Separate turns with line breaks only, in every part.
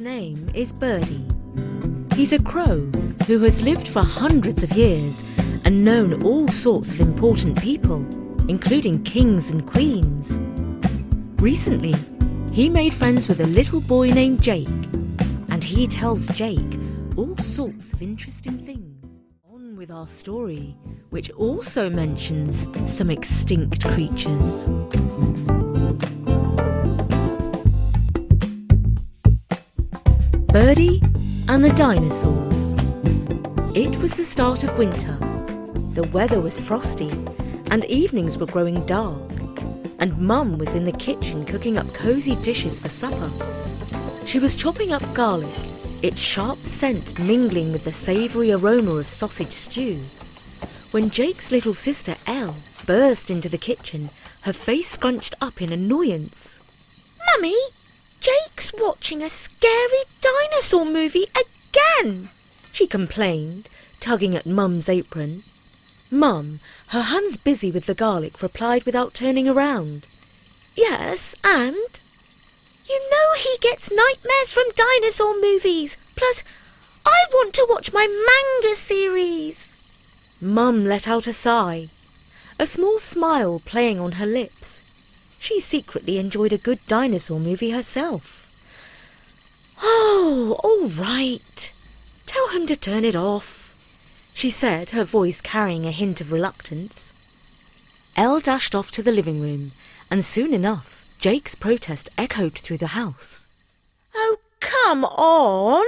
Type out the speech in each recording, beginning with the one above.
name is Birdy. He's a crow who has lived for hundreds of years and known all sorts of important people, including kings and queens. Recently, he made friends with a little boy named Jake, and he tells Jake all sorts of interesting things. On with our story, which also mentions some extinct creatures. Birdy and the Dinosaurs. It was the start of winter. The weather was frosty and evenings were growing dark, and Mum was in the kitchen cooking up cosy dishes for supper. She was chopping up garlic, its sharp scent mingling with the savoury aroma of sausage stew, when Jake's little sister Elle burst into the kitchen, her face scrunched up in annoyance.
Mummy, Jake's watching a scary dinosaur movie again,
she complained, tugging at Mum's apron. Mum, her hands busy with the garlic, replied without turning around.
Yes, and? You know he gets nightmares from dinosaur movies. Plus, I want to watch my manga series.
Mum let out a sigh, a small smile playing on her lips. She secretly enjoyed a good dinosaur movie herself.
Oh, all right.
Tell him to turn it off, she said, her voice carrying a hint of reluctance. Elle dashed off to the living room, and soon enough, Jake's protest echoed through the house.
Oh, come on!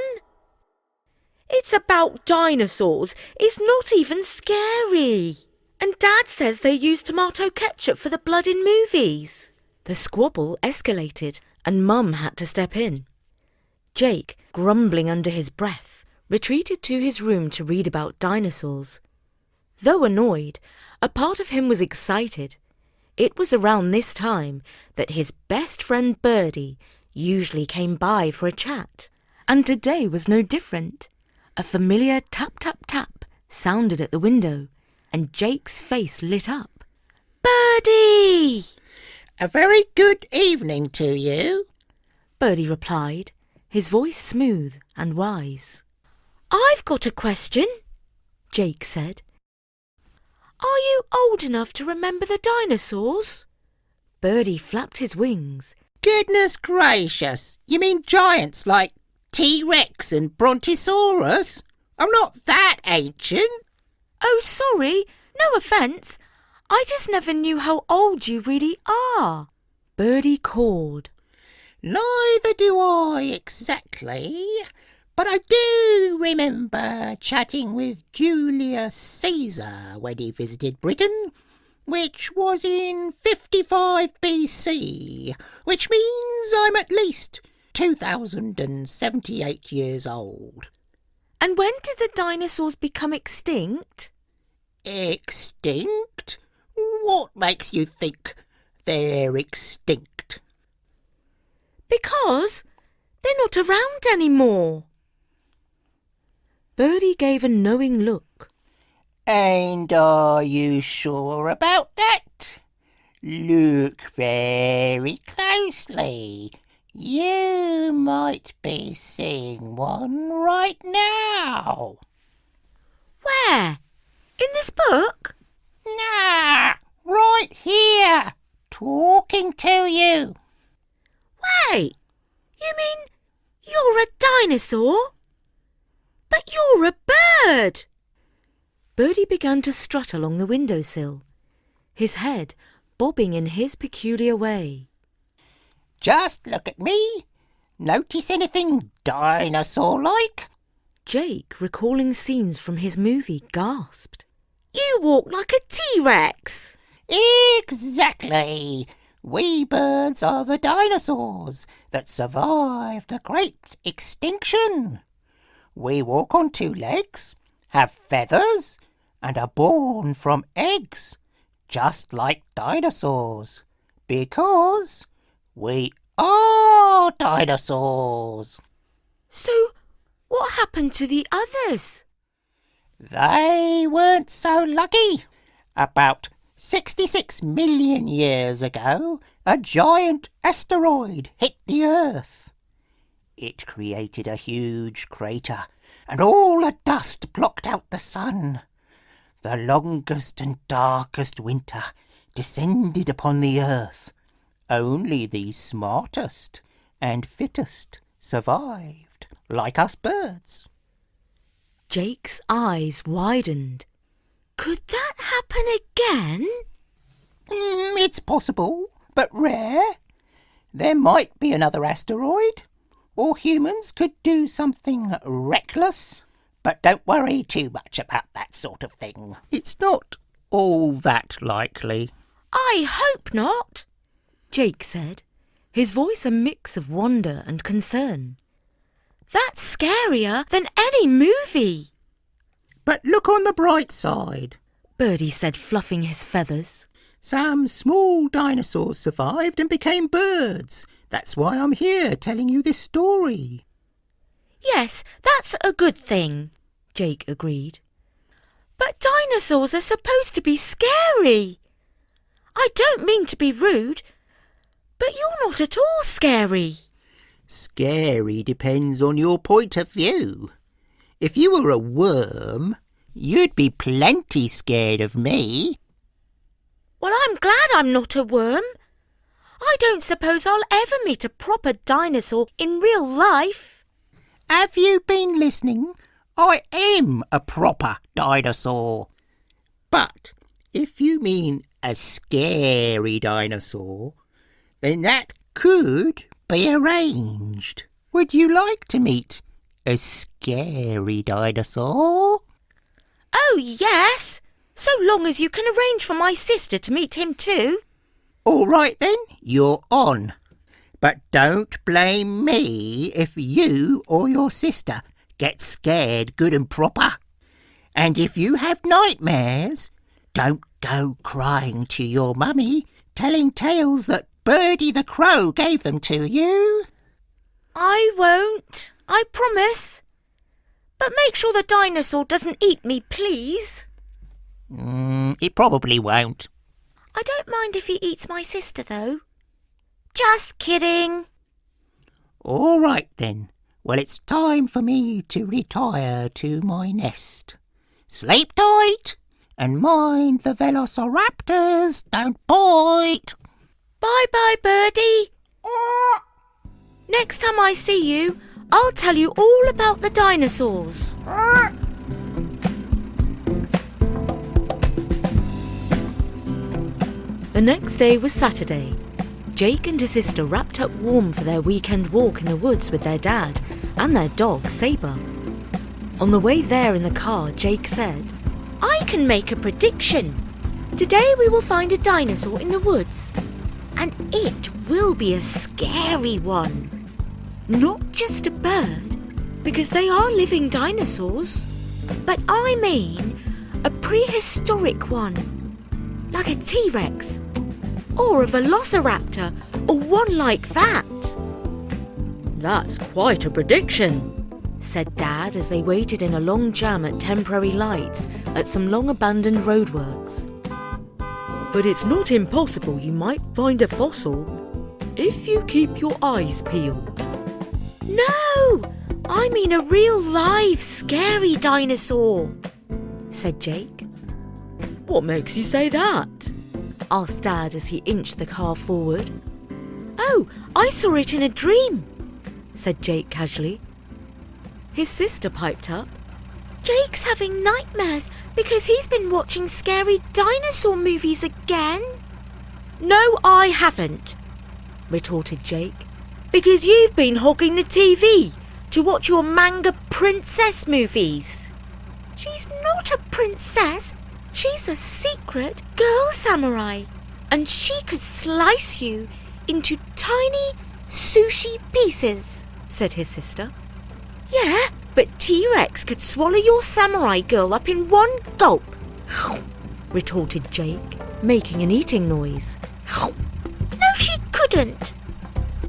It's about dinosaurs. It's not even scary. And Dad says they use tomato ketchup for the blood in movies.
The squabble escalated, and Mum had to step in. Jake, grumbling under his breath, retreated to his room to read about dinosaurs. Though annoyed, a part of him was excited. It was around this time that his best friend Birdy usually came by for a chat, and today was no different. A familiar tap-tap-tap sounded at the window, and Jake's face lit up.
Birdy!
A very good evening to you,
Birdy replied, his voice smooth and wise.
I've got a question,
Jake said.
Are you old enough to remember the dinosaurs?
Birdy flapped his wings.
Goodness gracious, you mean giants like T-Rex and Brontosaurus? I'm not that ancient.
Oh, sorry, no offence. I just never knew how old you really are,
Birdy cawed.
Neither do I exactly, but I do remember chatting with Julius Caesar when he visited Britain, which was in 55 BC, which means I'm at least 2,078 years old.
And when did the dinosaurs become extinct?
Extinct? What makes you think they're extinct?
Because they're not around anymore.
Birdy gave a knowing look.
And are you sure about that? Look very closely. You might be seeing one right now.
Where? In this book?
Nah, right here, talking to you.
Wait, you mean you're a dinosaur? But you're a bird.
Birdy began to strut along the windowsill, his head bobbing in his peculiar way.
Just look at me. Notice anything dinosaur-like?
Jake, recalling scenes from his movie, gasped.
You walk like a T-Rex.
Exactly. We birds are the dinosaurs that survived the great extinction. We walk on two legs, have feathers, and are born from eggs, just like dinosaurs, because we are dinosaurs.
So, what happened to the others?
They weren't so lucky. About 66 million years ago, a giant asteroid hit the Earth. It created a huge crater, and all the dust blocked out the sun. The longest and darkest winter descended upon the earth. Only the smartest and fittest survived, like us birds.
Jake's eyes widened.
Could that happen again?
It's possible, but rare. There might be another asteroid, or humans could do something reckless. But don't worry too much about that sort of thing. It's not all that likely.
I hope not,
Jake said, his voice a mix of wonder and concern.
That's scarier than any movie.
But look on the bright side,
Birdy said, fluffing his feathers.
Some small dinosaurs survived and became birds. That's why I'm here telling you this story.
Yes, that's a good thing,
Jake agreed.
But dinosaurs are supposed to be scary. I don't mean to be rude, but you're not at all scary.
Scary depends on your point of view. If you were a worm, you'd be plenty scared of me.
Well, I'm glad I'm not a worm. I don't suppose I'll ever meet a proper dinosaur in real life.
Have you been listening? I am a proper dinosaur. But if you mean a scary dinosaur, then that could be arranged. Would you like to meet a scary dinosaur?
Oh, yes, so long as you can arrange for my sister to meet him too.
All right then, you're on. But don't blame me if you or your sister get scared good and proper. And if you have nightmares, don't go crying to your mummy, telling tales that Birdy the Crow gave them to you.
I won't, I promise. But make sure the dinosaur doesn't eat me, please.
It probably won't.
I don't mind if he eats my sister, though. Just kidding.
All right then. Well, it's time for me to retire to my nest. Sleep tight and mind the velociraptors don't bite.
Bye-bye, Birdy. Next time I see you, I'll tell you all about the dinosaurs.
The next day was Saturday. Jake and his sister wrapped up warm for their weekend walk in the woods with their dad and their dog, Sabre. On the way there in the car, Jake said,
I can make a prediction. Today we will find a dinosaur in the woods. And it will be a scary one. Not just a bird, because they are living dinosaurs. But I mean a prehistoric one. Like a T-Rex. Or a velociraptor, or one like that.
That's quite a prediction, said Dad as they waited in a long jam at temporary lights at some long-abandoned roadworks. But it's not impossible you might find a fossil if you keep your eyes peeled.
No! I mean a real live scary dinosaur, said Jake.
What makes you say that? Asked Dad as he inched the car forward.
Oh, I saw it in a dream,
said Jake casually. His sister piped up.
Jake's having nightmares because he's been watching scary dinosaur movies again. No, I haven't, retorted Jake, because you've been hogging the TV to watch your manga princess movies. She's not a princess. She's a secret girl samurai, and she could slice you into tiny sushi pieces, said his sister. Yeah, but T-Rex could swallow your samurai girl up in one gulp, retorted Jake, making an eating noise. No, she couldn't.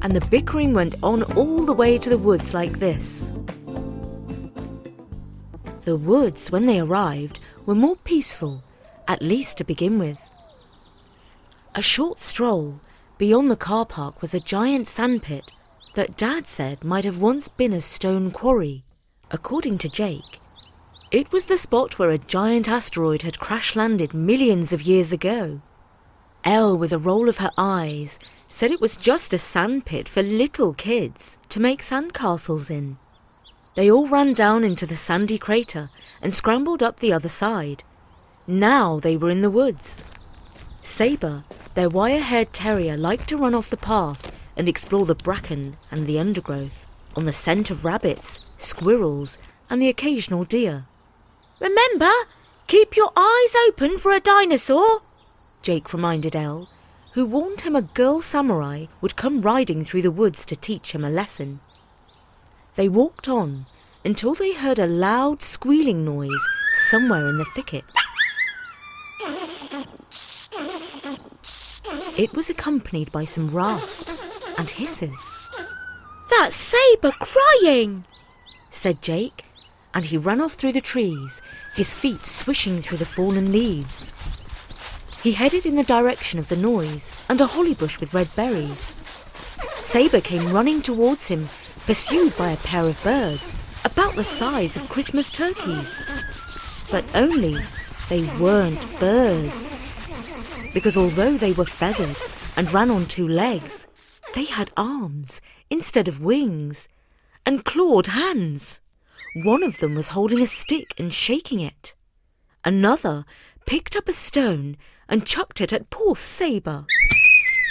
And the bickering went on all the way to the woods like this. The woods, when they arrived, were more peaceful, at least to begin with. A short stroll beyond the car park was a giant sandpit, that Dad said might have once been a stone quarry. According to Jake, it was the spot where a giant asteroid had crash-landed millions of years ago. Elle, with a roll of her eyes, said it was just a sandpit for little kids to make sandcastles in. They all ran down into the sandy crater and scrambled up the other side. Now they were in the woods. Sabre, their wire-haired terrier, liked to run off the path and explore the bracken and the undergrowth, on the scent of rabbits, squirrels, and the occasional deer.
Remember, keep your eyes open for a dinosaur,
Jake reminded Elle, who warned him a girl samurai would come riding through the woods to teach him a lesson. They walked on until they heard a loud squealing noise somewhere in the thicket. It was accompanied by some rasps and hisses.
That's Sabre crying,
said Jake, and he ran off through the trees, his feet swishing through the fallen leaves. He headed in the direction of the noise and a holly bush with red berries. Sabre came running towards him, pursued by a pair of birds about the size of Christmas turkeys. But only they weren't birds, because although they were feathered and ran on 2 legs, they had arms instead of wings and clawed hands. One of them was holding a stick and shaking it. Another picked up a stone and chucked it at poor Sabre.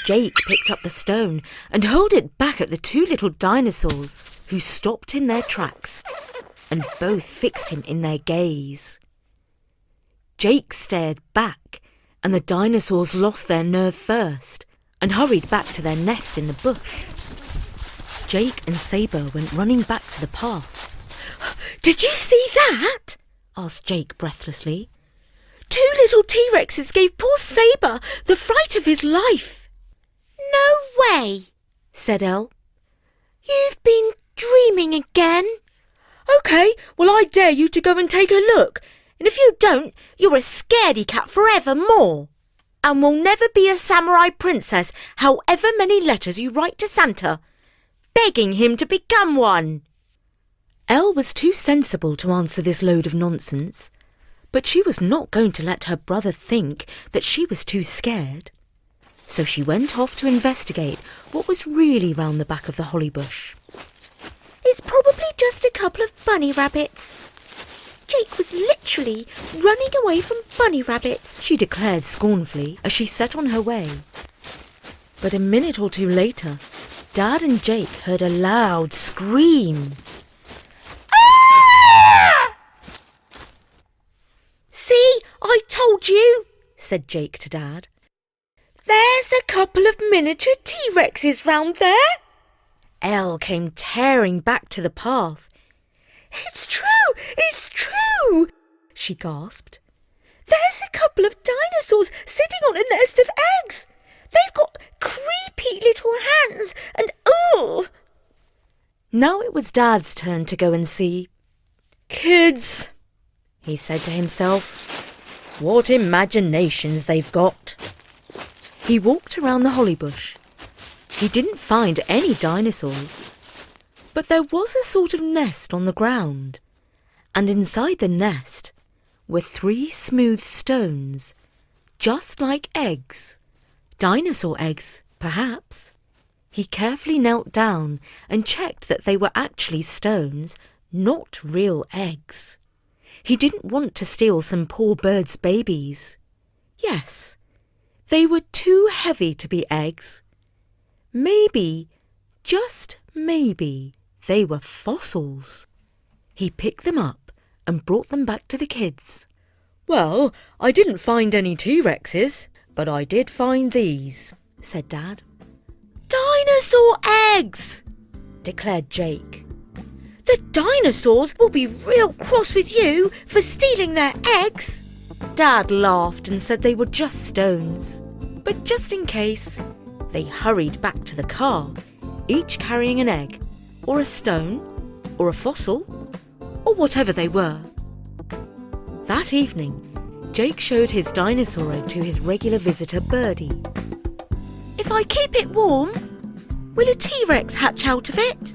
Jake picked up the stone and hurled it back at the 2 little dinosaurs, who stopped in their tracks, and both fixed him in their gaze. Jake stared back, and the dinosaurs lost their nerve first and hurried back to their nest in the bush. Jake and Sabre went running back to the path.
Did you see that?
asked Jake breathlessly.
2 little T-Rexes gave poor Sabre the fright of his life. No way,
said Elle.
You've been dreaming again. OK, well I dare you to go and take a look. And if you don't, you're a scaredy cat forevermore. And will never be a samurai princess, however many letters you write to Santa, begging him to become one.
Elle was too sensible to answer this load of nonsense, but she was not going to let her brother think that she was too scared. So she went off to investigate what was really round the back of the holly bush.
It's probably just a couple of bunny rabbits. Jake was literally running away from bunny rabbits,
she declared scornfully as she set on her way. But a minute or 2 later, Dad and Jake heard a loud scream.
Ah! See, I told you, said Jake to Dad. There's a couple of miniature T-Rexes round there.
Elle came tearing back to the path.
It's true, she gasped. There's a couple of dinosaurs sitting on a nest of eggs. They've got creepy little hands and oh!
Now it was Dad's turn to go and see. Kids, he said to himself, what imaginations they've got. He walked around the holly bush. He didn't find any dinosaurs, but there was a sort of nest on the ground, and inside the nest were 3 smooth stones, just like eggs. Dinosaur eggs, perhaps. He carefully knelt down and checked that they were actually stones, not real eggs. He didn't want to steal some poor bird's babies. Yes, they were too heavy to be eggs. Maybe, just maybe, they were fossils. He picked them up and brought them back to the kids. Well, I didn't find any T-Rexes, but I did find these, said Dad.
Dinosaur eggs,
declared Jake.
The dinosaurs will be real cross with you for stealing their eggs.
Dad laughed and said they were just stones. But just in case, they hurried back to the car, each carrying an egg, or a stone, or a fossil, or whatever they were. That evening, Jake showed his dinosaur egg to his regular visitor Birdy.
If I keep it warm, Will a T-Rex hatch out of it?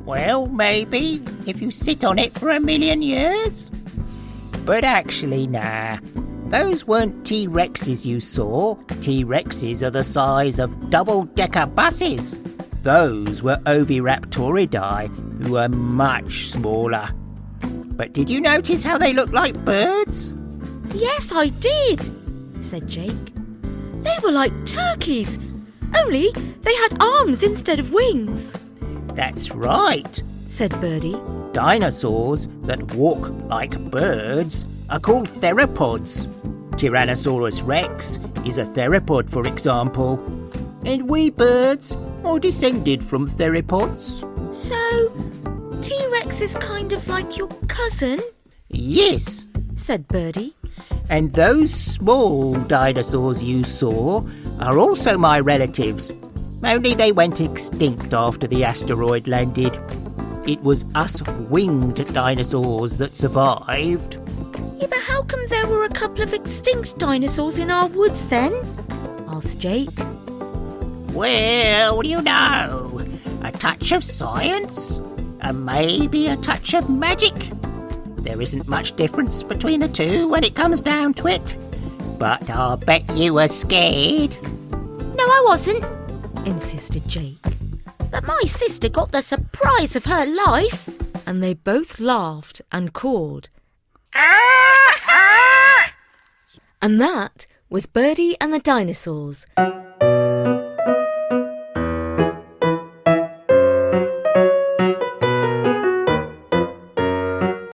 Well, maybe, if you sit on it for 1,000,000 years. But actually, nah. Those weren't T-Rexes you saw. T-Rexes are the size of double-decker buses. Those were Oviraptoridae, who are much smaller. But did you notice how they look like birds?
Yes, I did, said Jake. They were like turkeys, only they had arms instead of wings.
That's right,
said Birdy.
Dinosaurs that walk like birds are called theropods. Tyrannosaurus rex is a theropod, for example. And we birds are descended from theropods.
So, T-Rex is kind of like your cousin?
Yes,
said Birdy.
And those small dinosaurs you saw are also my relatives. Only they went extinct after the asteroid landed. It was us winged dinosaurs that survived.
Yeah, but how come there were a couple of extinct dinosaurs in our woods then? Asked Jake.
Well, you know, a touch of science and maybe a touch of magic. There isn't much difference between the two when it comes down to it. But I'll bet you were scared.
No, I wasn't, insisted Jake. But my sister got the surprise of her life.
And they both laughed and cawed. And that was Birdy and the Dinosaurs.